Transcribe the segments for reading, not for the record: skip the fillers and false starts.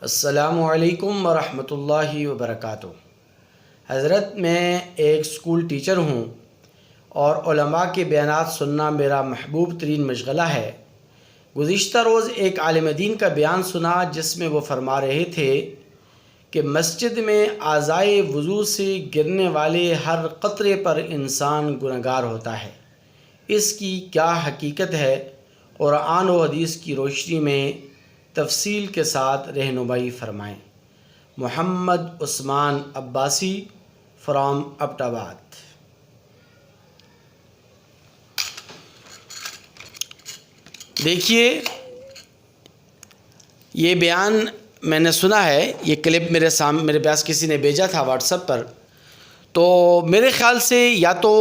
السلام علیکم ورحمۃ اللہ وبرکاتہ۔ حضرت میں ایک اسکول ٹیچر ہوں اور علماء کے بیانات سننا میرا محبوب ترین مشغلہ ہے۔ گزشتہ روز ایک عالم دین کا بیان سنا جس میں وہ فرما رہے تھے کہ مسجد میں اعضائے وضو سے گرنے والے ہر قطرے پر انسان گنہگار ہوتا ہے۔ اس کی کیا حقیقت ہے؟ قرآن و حدیث کی روشنی میں تفصیل کے ساتھ رہنمائی فرمائیں۔ محمد عثمان عباسی فرام ابٹ آباد۔ دیکھیے، یہ بیان میں نے سنا ہے، یہ کلپ میرے پاس کسی نے بھیجا تھا واٹس ایپ پر، تو میرے خیال سے یا تو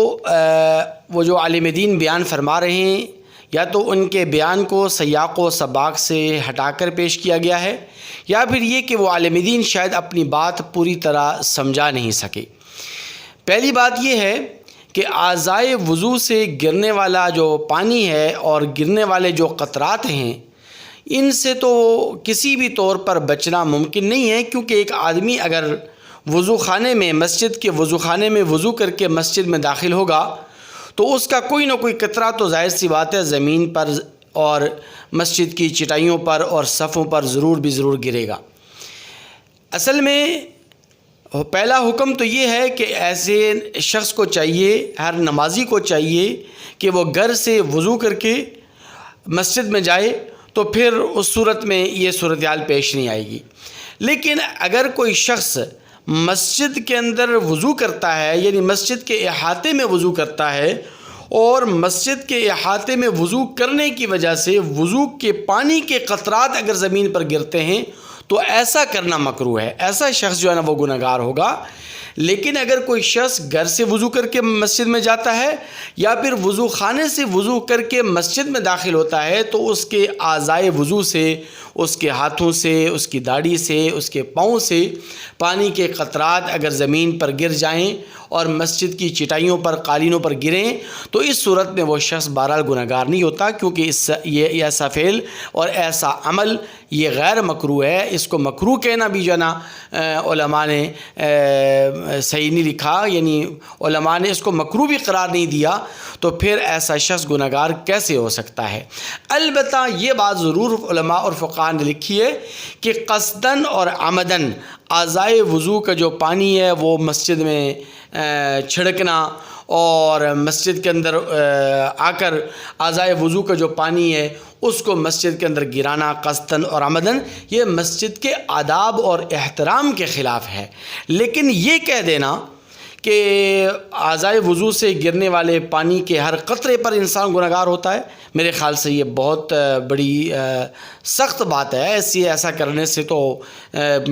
وہ جو عالم دین بیان فرما رہے ہیں یا تو ان کے بیان کو سیاق و سباق سے ہٹا کر پیش کیا گیا ہے، یا پھر یہ کہ وہ عالم دین شاید اپنی بات پوری طرح سمجھا نہیں سکے۔ پہلی بات یہ ہے کہ اعضائے وضو سے گرنے والا جو پانی ہے اور گرنے والے جو قطرات ہیں، ان سے تو کسی بھی طور پر بچنا ممکن نہیں ہے، کیونکہ ایک آدمی اگر وضو خانے میں مسجد کے وضو خانے میں وضو کر کے مسجد میں داخل ہوگا تو اس کا کوئی نہ کوئی قطرہ تو ظاہر سی بات ہے زمین پر اور مسجد کی چٹائیوں پر اور صفوں پر ضرور گرے گا۔ اصل میں پہلا حکم تو یہ ہے کہ ایسے شخص کو چاہیے، ہر نمازی کو چاہیے کہ وہ گھر سے وضو کر کے مسجد میں جائے، تو پھر اس صورت میں یہ صورتحال پیش نہیں آئے گی۔ لیکن اگر کوئی شخص مسجد کے اندر وضو کرتا ہے، یعنی مسجد کے احاطے میں وضو کرتا ہے، اور مسجد کے احاطے میں وضو کرنے کی وجہ سے وضو کے پانی کے قطرات اگر زمین پر گرتے ہیں تو ایسا کرنا مکروہ ہے، ایسا شخص جو ہے نا وہ گنہگار ہوگا۔ لیکن اگر کوئی شخص گھر سے وضو کر کے مسجد میں جاتا ہے یا پھر وضو خانے سے وضو کر کے مسجد میں داخل ہوتا ہے تو اس کے اعضائے وضو سے، اس کے ہاتھوں سے، اس کی داڑھی سے، اس کے پاؤں سے پانی کے قطرات اگر زمین پر گر جائیں اور مسجد کی چٹائیوں پر، قالینوں پر گریں تو اس صورت میں وہ شخص بہرحال گنہگار نہیں ہوتا، کیونکہ یہ ایسا فعل اور ایسا عمل یہ غیر مکروہ ہے۔ اس کو مکروہ کہنا بھی جو ہے نا علماء نے صحیح نہیں لکھا، یعنی علماء نے اس کو مکروہ بھی قرار نہیں دیا، تو پھر ایسا شخص گنہگار کیسے ہو سکتا ہے؟ البتہ یہ بات ضرور علماء اور فقہاء نے لکھی ہے کہ قصداً اور عمداً اعضائے وضو کا جو پانی ہے وہ مسجد میں چھڑکنا اور مسجد کے اندر آ کر اعضائے وضو کا جو پانی ہے اس کو مسجد کے اندر گرانا قصداً اور عمداً، یہ مسجد کے آداب اور احترام کے خلاف ہے۔ لیکن یہ کہہ دینا کہ اعضائے وضو سے گرنے والے پانی کے ہر قطرے پر انسان گنہگار ہوتا ہے، میرے خیال سے یہ بہت بڑی سخت بات ہے۔ ایسا کرنے سے تو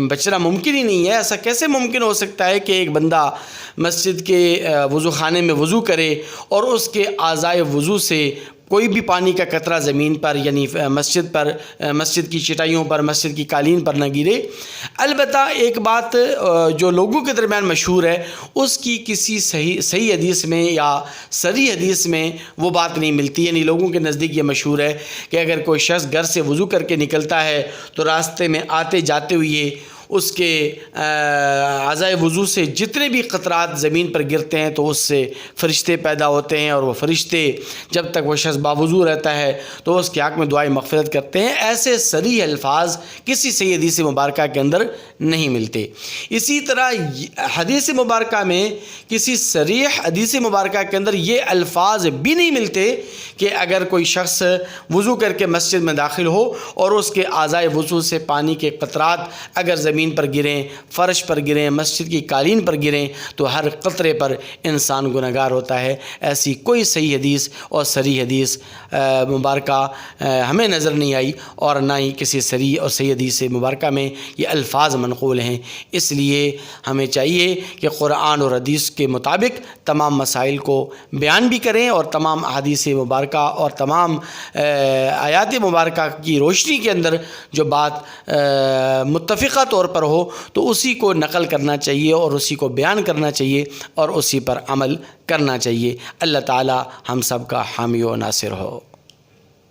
بچنا ممکن ہی نہیں ہے۔ ایسا کیسے ممکن ہو سکتا ہے کہ ایک بندہ مسجد کے وضو خانے میں وضو کرے اور اس کے اعضائے وضو سے کوئی بھی پانی کا قطرہ زمین پر، یعنی مسجد کی چٹائیوں پر، مسجد کی قالین پر نہ گرے؟ البتہ ایک بات جو لوگوں کے درمیان مشہور ہے، اس کی کسی صحیح حدیث میں یا صریح حدیث میں وہ بات نہیں ملتی، یعنی لوگوں کے نزدیک یہ مشہور ہے کہ اگر کوئی شخص گھر سے وضو کر کے نکلتا ہے تو راستے میں آتے جاتے ہوئے اس کے اعضائے وضو سے جتنے بھی قطرات زمین پر گرتے ہیں تو اس سے فرشتے پیدا ہوتے ہیں، اور وہ فرشتے جب تک وہ شخص باوضو رہتا ہے تو اس کے حق میں دعائے مغفرت کرتے ہیں۔ ایسے صریح الفاظ کسی صحیح حدیث مبارکہ کے اندر نہیں ملتے۔ اسی طرح حدیث مبارکہ میں کسی صریح حدیث مبارکہ کے اندر یہ الفاظ بھی نہیں ملتے کہ اگر کوئی شخص وضو کر کے مسجد میں داخل ہو اور اس کے اعضائے وضو سے پانی کے قطرات اگر زمین پر گریں، فرش پر گریں، مسجد کی قالین پر گریں تو ہر قطرے پر انسان گنہگار ہوتا ہے۔ ایسی کوئی صحیح حدیث اور صریح حدیث مبارکہ ہمیں نظر نہیں آئی، اور نہ ہی کسی صریح اور صحیح حدیث مبارکہ میں یہ الفاظ منقول ہیں۔ اس لیے ہمیں چاہیے کہ قرآن اور حدیث کے مطابق تمام مسائل کو بیان بھی کریں، اور تمام احادیث مبارکہ اور تمام آیات مبارکہ کی روشنی کے اندر جو بات متفقہ طور پر ہو تو اسی کو نقل کرنا چاہیے اور اسی کو بیان کرنا چاہیے اور اسی پر عمل کرنا چاہیے۔ اللہ تعالی ہم سب کا حامی و ناصر ہو۔